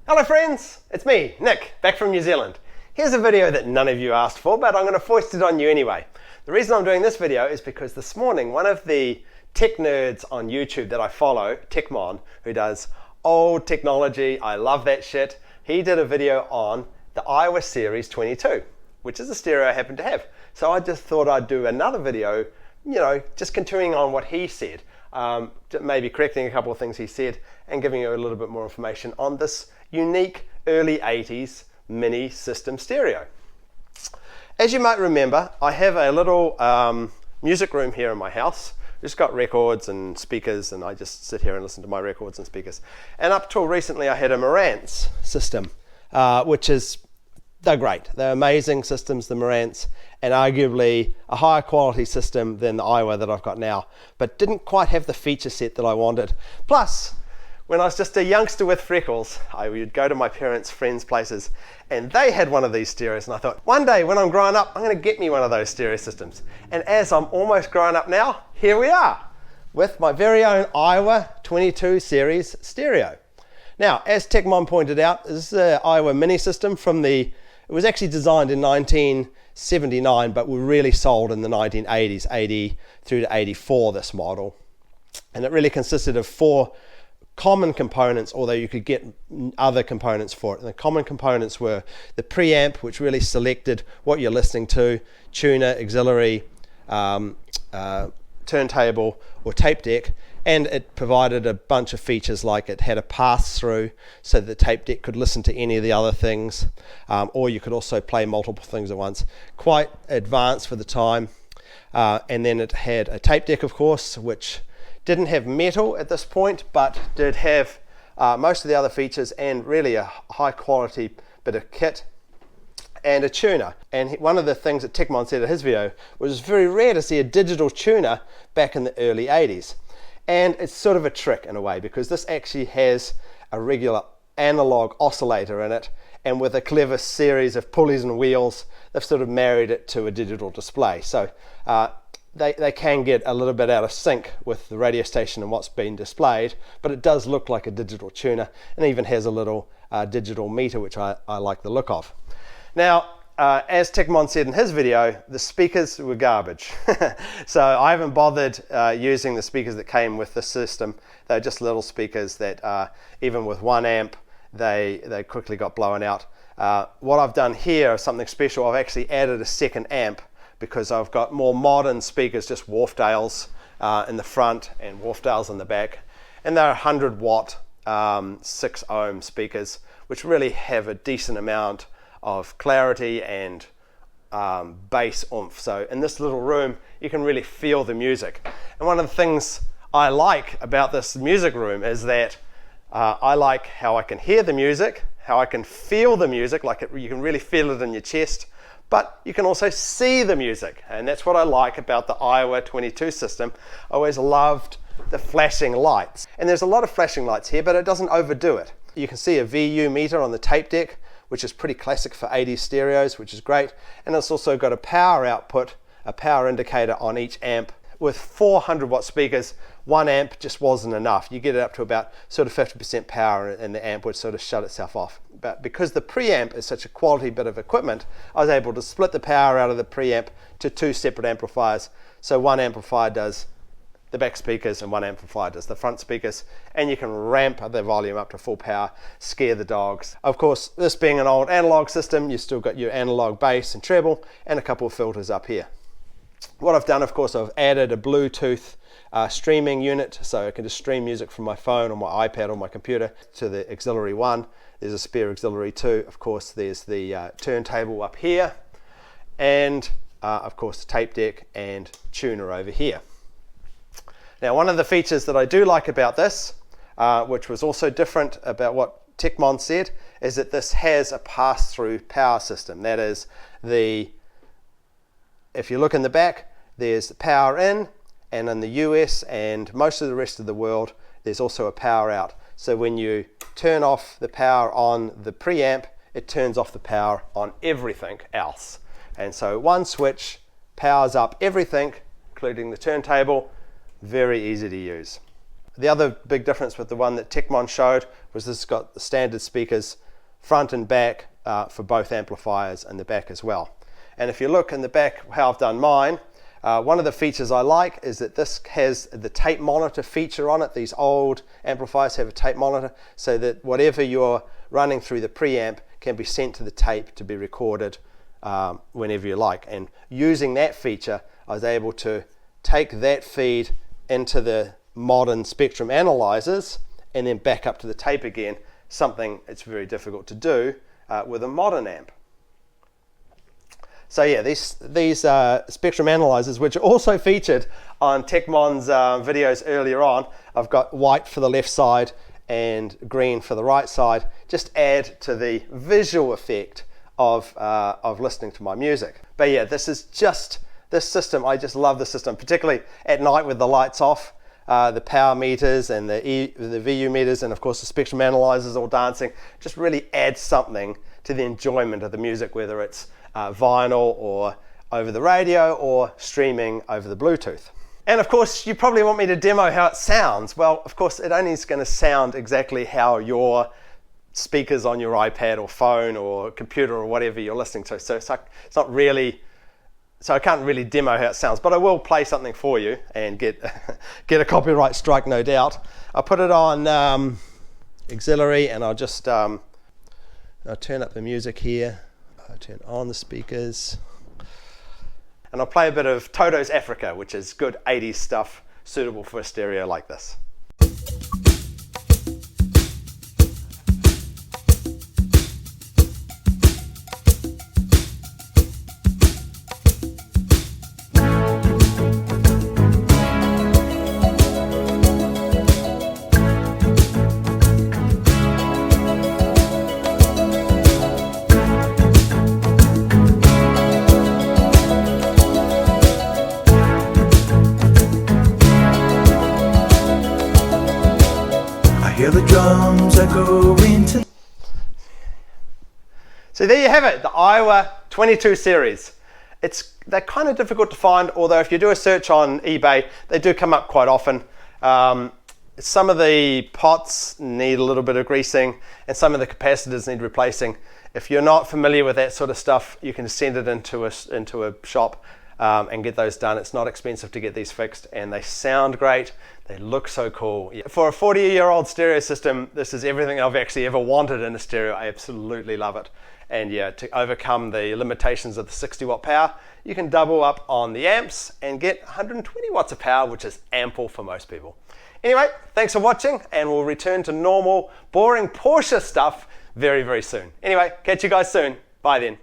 Hello friends, it's me, Nick, back from New Zealand. Here's a video that none of you asked for, but I'm going to foist it on you anyway. The reason I'm doing this video is because this morning one of the tech nerds on YouTube that I follow, TECHMOAN, who does old technology, I love that shit, he did a video on the Aiwa Series 22, which is a stereo I happen to have. So I just thought I'd do another video, just continuing on what he said. Maybe correcting a couple of things he said and giving you a little bit more information on this unique early 80s mini system stereo. As you might remember, I have a little music room here in my house. Just got records and speakers, and I just sit here and listen to my records and speakers. And up till recently I had a Marantz system, which is, they're great. They're amazing systems, the Marantz, and arguably a higher quality system than the Aiwa that I've got now, but didn't quite have the feature set that I wanted. Plus, when I was just a youngster with freckles, I would go to my parents' friends' places, and they had one of these stereos, and I thought, one day when I'm growing up, I'm going to get me one of those stereo systems. And as I'm almost growing up now, here we are, with my very own Aiwa 22 series stereo. Now, as TECHMOAN pointed out, this is an Aiwa Mini system it was actually designed in 1979, but were really sold in the 1980s, 80 through to 84, this model. And it really consisted of 4 common components, although you could get other components for it. And the common components were the preamp, which really selected what you're listening to, tuner, auxiliary, turntable or tape deck, and it provided a bunch of features like it had a pass-through so that the tape deck could listen to any of the other things, or you could also play multiple things at once. Quite advanced for the time. And then it had a tape deck, of course, which didn't have metal at this point, but did have most of the other features and really a high quality bit of kit, and a tuner. And one of the things that TECHMOAN said in his video was it's very rare to see a digital tuner back in the early 80s. And it's sort of a trick in a way, because this actually has a regular analog oscillator in it, and with a clever series of pulleys and wheels, they've sort of married it to a digital display. So they can get a little bit out of sync with the radio station and what's being displayed, but it does look like a digital tuner, and even has a little digital meter, which I like the look of. Now, as TECHMOAN said in his video, the speakers were garbage. So I haven't bothered using the speakers that came with the system. They're just little speakers that even with 1 amp, they quickly got blown out. What I've done here is something special. I've actually added a second amp because I've got more modern speakers, just Wharfedales in the front and Wharfedales in the back. And they're 100 watt, 6 ohm speakers, which really have a decent amount of clarity and bass oomph. So in this little room, you can really feel the music. And one of the things I like about this music room is that I like how I can hear the music, how I can feel the music, you can really feel it in your chest, but you can also see the music. And that's what I like about the Aiwa 22 system. I always loved the flashing lights. And there's a lot of flashing lights here, but it doesn't overdo it. You can see a VU meter on the tape deck, which is pretty classic for 80s stereos, which is great. And it's also got a power output, a power indicator on each amp. With 400 watt speakers, 1 amp just wasn't enough. You get it up to about sort of 50% power and the amp would sort of shut itself off. But because the preamp is such a quality bit of equipment, I was able to split the power out of the preamp to 2 separate amplifiers. So 1 amplifier does the back speakers and 1 amplifier does the front speakers, and you can ramp the volume up to full power, scare the dogs. Of course, this being an old analog system, you've still got your analog bass and treble and a couple of filters up here. What I've done, of course, I've added a Bluetooth streaming unit, so I can just stream music from my phone or my iPad or my computer to the auxiliary 1. There's a spare auxiliary 2. Of course, there's the turntable up here, and of course the tape deck and tuner over here. Now, one of the features that I do like about this, which was also different about what TECHMOAN said, is that this has a pass-through power system. That is, if you look in the back, there's the power in, and in the US and most of the rest of the world, there's also a power out. So when you turn off the power on the preamp, it turns off the power on everything else. And so one switch powers up everything, including the turntable. Very easy to use. The other big difference with the one that TECHMOAN showed was this has got the standard speakers front and back for both amplifiers and the back as well. And if you look in the back how I've done mine, one of the features I like is that this has the tape monitor feature on it. These old amplifiers have a tape monitor so that whatever you're running through the preamp can be sent to the tape to be recorded whenever you like. And using that feature, I was able to take that feed into the modern spectrum analyzers and then back up to the tape again, something it's very difficult to do with a modern amp. So yeah, these spectrum analyzers, which are also featured on TECHMOAN's videos earlier on, I've got white for the left side and green for the right side, just add to the visual effect of listening to my music. But yeah, this system, I just love the system, particularly at night with the lights off, the power meters and the VU meters, and of course the spectrum analyzers all dancing, just really adds something to the enjoyment of the music, whether it's vinyl or over the radio or streaming over the Bluetooth. And of course you probably want me to demo how it sounds. Well, of course it only is going to sound exactly how your speakers on your iPad or phone or computer or whatever you're listening to. So it's not really, so I can't really demo how it sounds, but I will play something for you and get a copyright strike, no doubt. I'll put it on auxiliary, and I'll just I'll turn up the music here. I'll turn on the speakers, and I'll play a bit of Toto's Africa, which is good 80s stuff suitable for a stereo like this. Hear the drums echoing to. So there you have it, the Aiwa 22 series. They're kind of difficult to find, although if you do a search on eBay, they do come up quite often. Some of the pots need a little bit of greasing, and some of the capacitors need replacing. If you're not familiar with that sort of stuff, you can send it into a shop and get those done. It's not expensive to get these fixed, and they sound great. They look so cool. For a 40-year-old stereo system, this is everything I've actually ever wanted in a stereo. I absolutely love it. And yeah, to overcome the limitations of the 60-watt power, you can double up on the amps and get 120 watts of power, which is ample for most people. Anyway, thanks for watching, and we'll return to normal, boring Porsche stuff very, very soon. Anyway, catch you guys soon. Bye then.